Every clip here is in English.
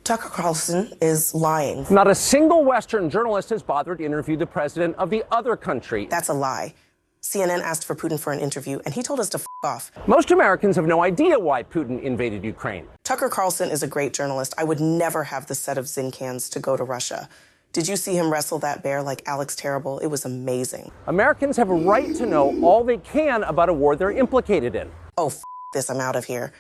Tucker Carlson is lying. Not a single Western journalist has bothered to interview the president of the other country. That's a lie. CNN asked for Putin for an interview, and he told us to f off. Most Americans have no idea why Putin invaded Ukraine. Tucker Carlson is a great journalist. I would never have the set of Zyn cans to go to Russia. Did you see him wrestle that bear like Alex Terrible? It was amazing. Americans have a right to know all they can about a war they're implicated in. Oh, f this, I'm out of here.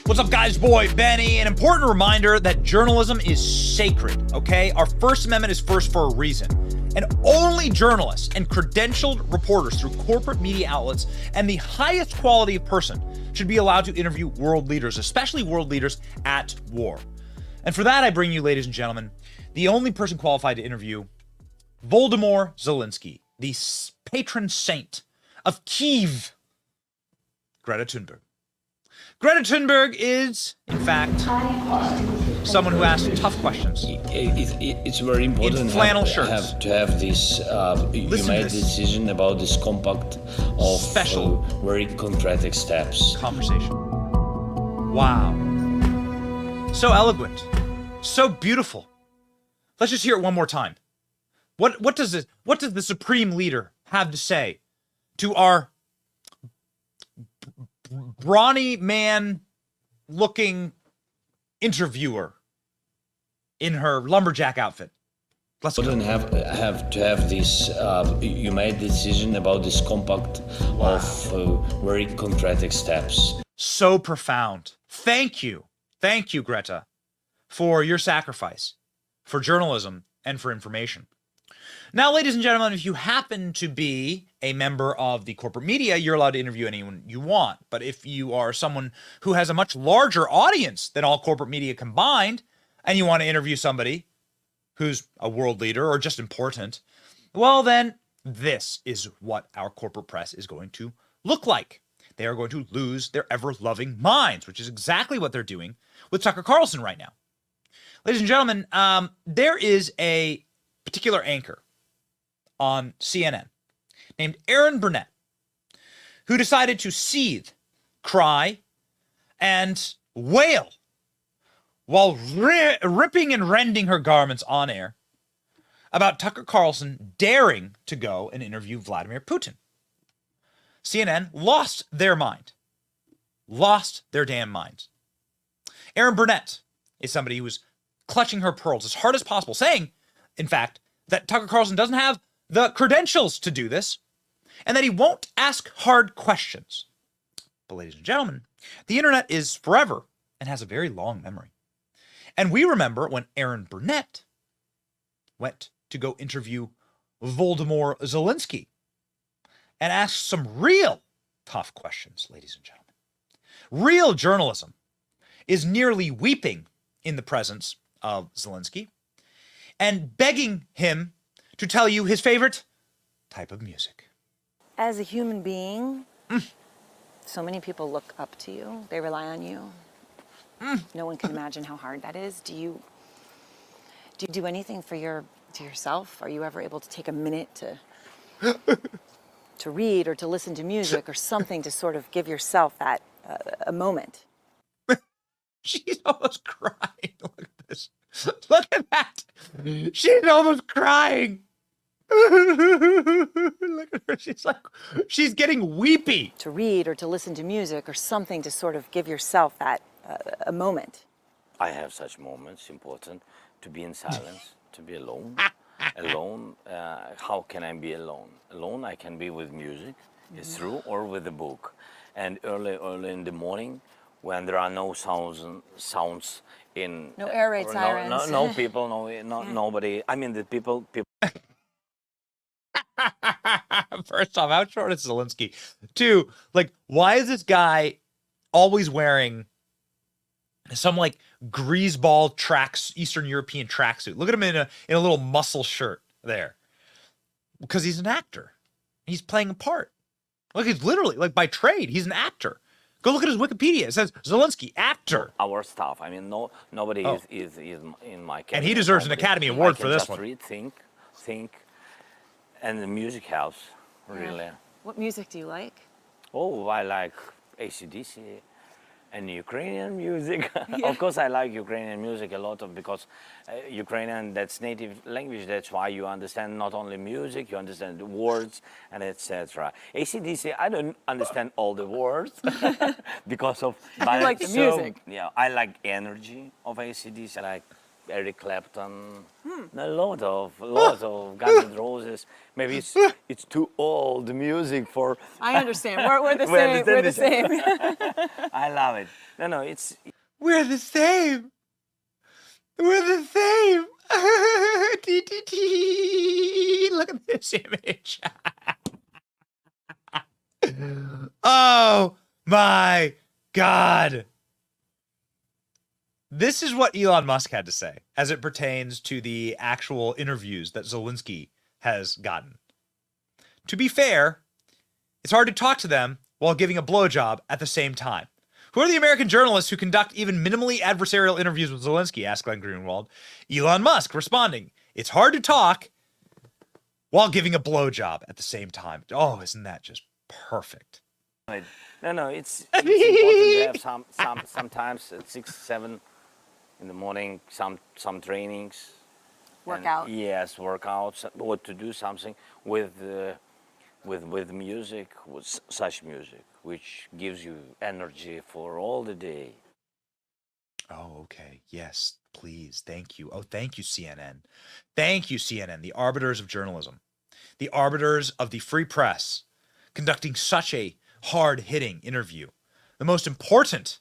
What's up, guys? Boy, Benny. An important reminder that journalism is sacred, okay? Our First Amendment is first for a reason. And only journalists and credentialed reporters through corporate media outlets and the highest quality of person should be allowed to interview world leaders, especially world leaders at war. And for that, I bring you, ladies and gentlemen, the only person qualified to interview Volodymyr Zelensky, the patron saint of Kyiv, Greta Thunberg. Greta Thunberg is, in fact, someone who asks tough questions. It's very important in flannel shirts. to have this. You made a decision about this compact of special, very concrete steps. Conversation. Wow. So eloquent, so beautiful. Let's just hear it one more time. What does the supreme leader have to say to our brawny man looking interviewer in her lumberjack outfit? Let's go. Have to have this. You made a decision about this compact of very concrete steps. So profound. Thank you, Greta, for your sacrifice, for journalism, and for information. Now, ladies and gentlemen, if you happen to be a member of the corporate media, you're allowed to interview anyone you want. But if you are someone who has a much larger audience than all corporate media combined, and you want to interview somebody who's a world leader or just important, well, then this is what our corporate press is going to look like. They are going to lose their ever-loving minds, which is exactly what they're doing with Tucker Carlson right now. Ladies and gentlemen, there is a particular anchor on CNN named Erin Burnett, who decided to seethe, cry, and wail while ripping and rending her garments on air about Tucker Carlson daring to go and interview Vladimir Putin. CNN lost their mind. Lost their damn minds. Erin Burnett is somebody who was clutching her pearls as hard as possible, saying, in fact, that Tucker Carlson doesn't have the credentials to do this, and that he won't ask hard questions. But ladies and gentlemen, the internet is forever and has a very long memory. And we remember when Erin Burnett went to go interview Volodymyr Zelensky and asked some real tough questions, ladies and gentlemen. Real journalism is nearly weeping in the presence of Zelensky and begging him to tell you his favorite type of music. As a human being, so many people look up to you. They rely on you. No one can imagine how hard that is. Do you do anything for yourself? Are you ever able to take a minute to read or to listen to music or something to sort of give yourself that a moment? She's almost crying. Look at this. Look at that. She's almost crying. Look at her. She's getting weepy. To read or to listen to music or something to sort of give yourself that a moment. I have such moments. Important to be in silence, to be alone. Alone. How can I be alone? Alone, I can be with music. It's true, or with a book. And early in the morning, when there are no sounds in no air raid sirens. No people, nobody. I mean, the people. First off, how short is Zelensky? Two, like, why is this guy always wearing some like greaseball Eastern European tracksuit? Look at him in a little muscle shirt there, because he's an actor. He's playing a part. Like, he's literally, like, by trade, he's an actor. Go look at his Wikipedia. It says Zelensky, actor. Our staff. I mean, nobody is in my cabinet. And he deserves an Academy Award for this one. Read, think, and the music helps, really. What music do you like? Oh, I like AC/DC, And Ukrainian music, of course, I like Ukrainian music a lot because Ukrainian, that's native language. That's why you understand not only music, you understand the words and etc. AC/DC, I don't understand all the words because of. You like the music. Yeah, I like energy of AC/DC. I like Eric Clapton, a lot of Guns N' Roses. Maybe it's too old music for. I understand. We're the same. We're the same. I love it. No, it's. We're the same. We're the same. Look at this image. Oh my God. This is what Elon Musk had to say as it pertains to the actual interviews that Zelensky has gotten. To be fair, it's hard to talk to them while giving a blowjob at the same time. Who are the American journalists who conduct even minimally adversarial interviews with Zelensky? Asked Glenn Greenwald. Elon Musk responding, it's hard to talk while giving a blowjob at the same time. Oh, isn't that just perfect? No, it's important to have sometimes at 6, 7 in the morning, some trainings. Workout. And, yes, workouts, or to do something with music, with such music, which gives you energy for all the day. Oh, okay. Yes, please. Thank you. Oh, thank you, CNN. Thank you, CNN, the arbiters of journalism, the arbiters of the free press, conducting such a hard-hitting interview, the most important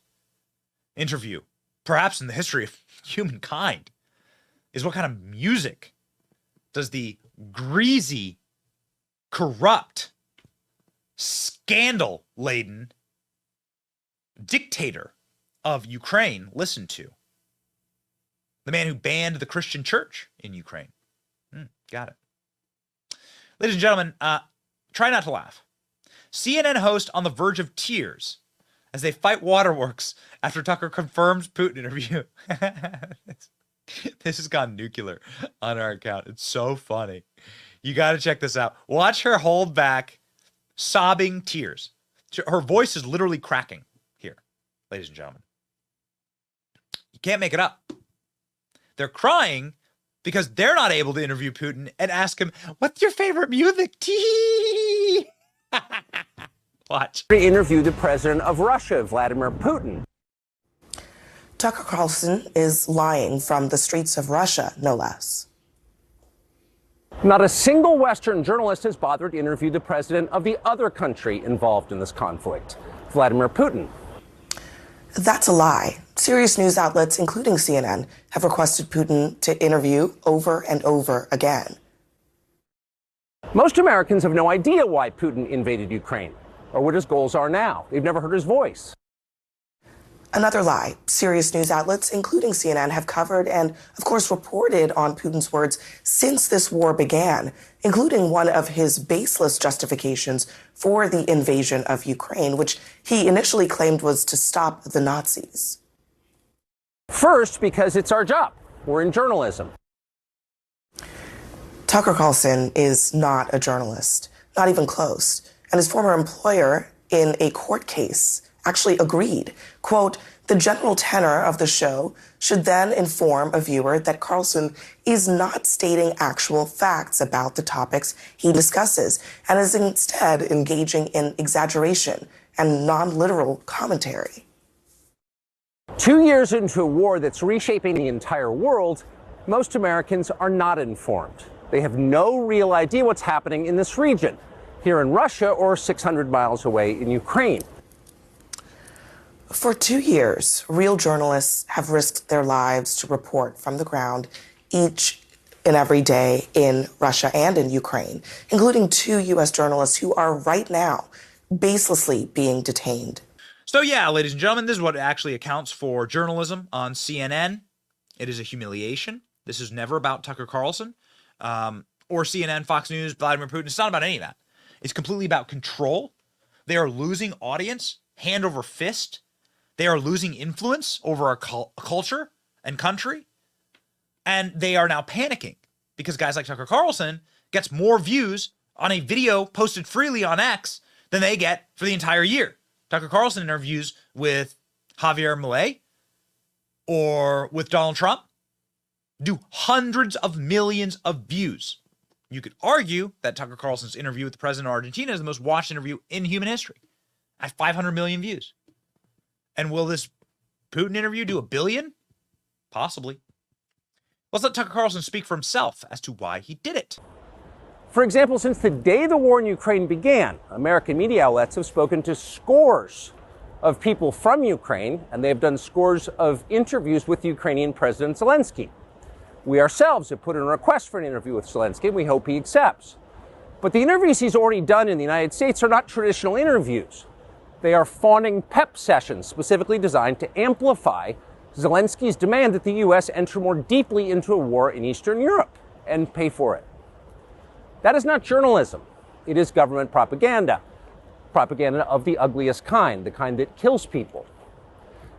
interview, perhaps in the history of humankind, is what kind of music does the greasy, corrupt, scandal-laden dictator of Ukraine listen to? The man who banned the Christian church in Ukraine. Got it. Ladies and gentlemen, try not to laugh. CNN host on the verge of tears as they fight waterworks after Tucker confirms Putin interview. This has gone nuclear on our account. It's so funny. You got to check this out. Watch her hold back sobbing tears. Her voice is literally cracking here, ladies and gentlemen. You can't make it up. They're crying because they're not able to interview Putin and ask him, what's your favorite music? Tee. Watch. Interviewed the president of Russia, Vladimir Putin. Tucker Carlson is lying from the streets of Russia, no less. Not a single Western journalist has bothered to interview the president of the other country involved in this conflict, Vladimir Putin. That's a lie. Serious news outlets, including CNN, have requested Putin to interview over and over again. Most Americans have no idea why Putin invaded Ukraine or what his goals are now. They've never heard his voice. Another lie. Serious news outlets, including CNN, have covered and, of course, reported on Putin's words since this war began, including one of his baseless justifications for the invasion of Ukraine, which he initially claimed was to stop the Nazis. First, because it's our job. We're in journalism. Tucker Carlson is not a journalist, not even close. And his former employer in a court case actually agreed. Quote, the general tenor of the show should then inform a viewer that Carlson is not stating actual facts about the topics he discusses and is instead engaging in exaggeration and non-literal commentary. 2 years into a war that's reshaping the entire world, most Americans are not informed. They have no real idea what's happening in this region, here in Russia or 600 miles away in Ukraine. For 2 years, real journalists have risked their lives to report from the ground each and every day in Russia and in Ukraine, including 2 U.S. journalists who are right now baselessly being detained. So yeah, ladies and gentlemen, this is what actually accounts for journalism on CNN. It is a humiliation. This is never about Tucker Carlson or CNN, Fox News, Vladimir Putin. It's not about any of that. It's completely about control. They are losing audience, hand over fist. They are losing influence over our culture and country. And they are now panicking because guys like Tucker Carlson gets more views on a video posted freely on X than they get for the entire year. Tucker Carlson interviews with Javier Milei or with Donald Trump do hundreds of millions of views. You could argue that Tucker Carlson's interview with the president of Argentina is the most watched interview in human history at 500 million views. And will this Putin interview do 1 billion? Possibly. Let's let Tucker Carlson speak for himself as to why he did it. For example, since the day the war in Ukraine began, American media outlets have spoken to scores of people from Ukraine, and they have done scores of interviews with Ukrainian President Zelensky. We ourselves have put in a request for an interview with Zelensky, and we hope he accepts. But the interviews he's already done in the United States are not traditional interviews. They are fawning pep sessions specifically designed to amplify Zelensky's demand that the U.S. enter more deeply into a war in Eastern Europe and pay for it. That is not journalism. It is government propaganda. Propaganda of the ugliest kind, the kind that kills people.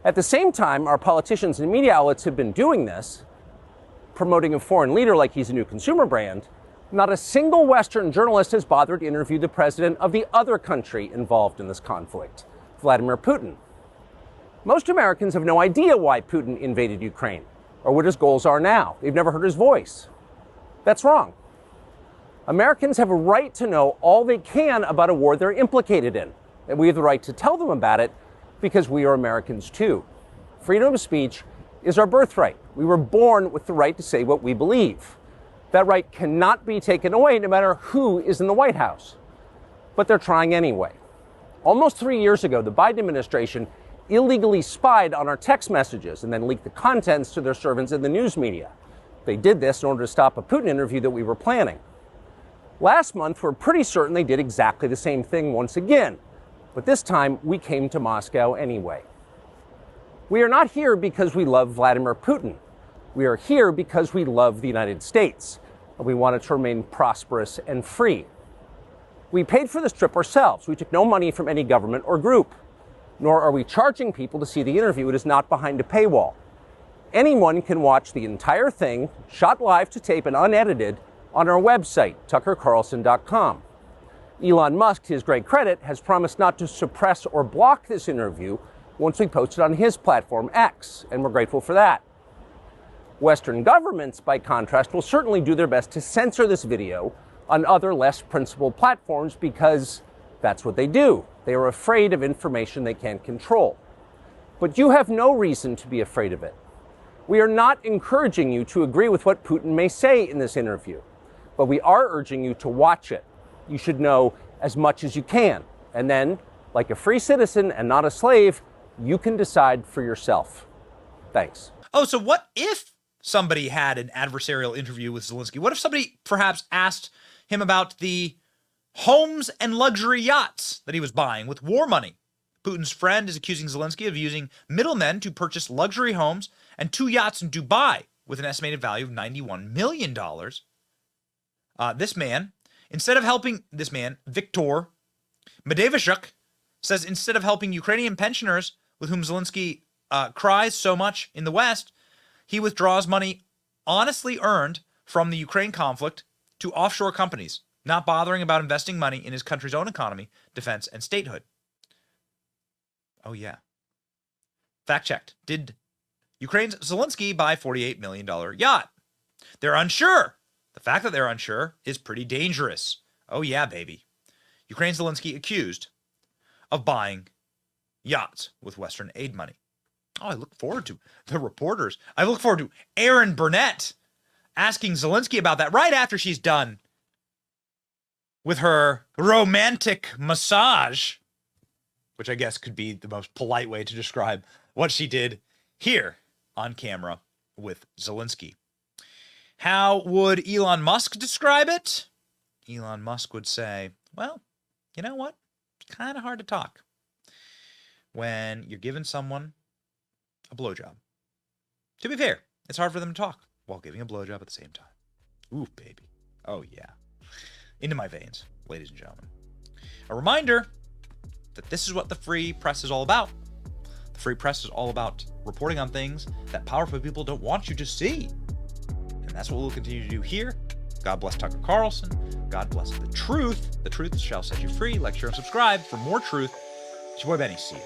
At the same time, our politicians and media outlets have been doing this, promoting a foreign leader like he's a new consumer brand. Not a single Western journalist has bothered to interview the president of the other country involved in this conflict, Vladimir Putin. Most Americans have no idea why Putin invaded Ukraine or what his goals are now. They've never heard his voice. That's wrong. Americans have a right to know all they can about a war they're implicated in, and we have the right to tell them about it because we are Americans too. Freedom of speech is our birthright. We were born with the right to say what we believe. That right cannot be taken away no matter who is in the White House. But they're trying anyway. Almost 3 years ago, the Biden administration illegally spied on our text messages and then leaked the contents to their servants in the news media. They did this in order to stop a Putin interview that we were planning. Last month, we're pretty certain they did exactly the same thing once again. But this time, we came to Moscow anyway. We are not here because we love Vladimir Putin. We are here because we love the United States, and we want it to remain prosperous and free. We paid for this trip ourselves. We took no money from any government or group, nor are we charging people to see the interview. It is not behind a paywall. Anyone can watch the entire thing, shot live to tape and unedited, on our website, tuckercarlson.com. Elon Musk, to his great credit, has promised not to suppress or block this interview once we post it on his platform, X, and we're grateful for that. Western governments, by contrast, will certainly do their best to censor this video on other less principled platforms because that's what they do. They are afraid of information they can't control. But you have no reason to be afraid of it. We are not encouraging you to agree with what Putin may say in this interview, but we are urging you to watch it. You should know as much as you can. And then, like a free citizen and not a slave, you can decide for yourself. Thanks. Oh, so what if somebody had an adversarial interview with Zelensky? What if somebody perhaps asked him about the homes and luxury yachts that he was buying with war money? Putin's friend is accusing Zelensky of using middlemen to purchase luxury homes and 2 yachts in Dubai with an estimated value of $91 million. This man, Viktor Medvedchuk, says instead of helping Ukrainian pensioners with whom Zelensky cries so much in the West, he withdraws money honestly earned from the Ukraine conflict to offshore companies, not bothering about investing money in his country's own economy, defense, and statehood. Oh, yeah. Fact checked. Did Ukraine's Zelensky buy $48 million yacht? They're unsure. The fact that they're unsure is pretty dangerous. Oh, yeah, baby. Ukraine's Zelensky accused of buying yachts with Western aid money. Oh, I look forward to the reporters. I look forward to Erin Burnett asking Zelensky about that right after she's done with her romantic massage, which I guess could be the most polite way to describe what she did here on camera with Zelensky. How would Elon Musk describe it? Elon Musk would say, well, you know what? It's kind of hard to talk when you're giving someone a blowjob. To be fair, it's hard for them to talk while giving a blowjob at the same time. Ooh, baby. Oh, yeah. Into my veins, ladies and gentlemen. A reminder that this is what the free press is all about. The free press is all about reporting on things that powerful people don't want you to see. And that's what we'll continue to do here. God bless Tucker Carlson. God bless the truth. The truth shall set you free. Like, share, and subscribe for more truth. It's your boy Benny. See you.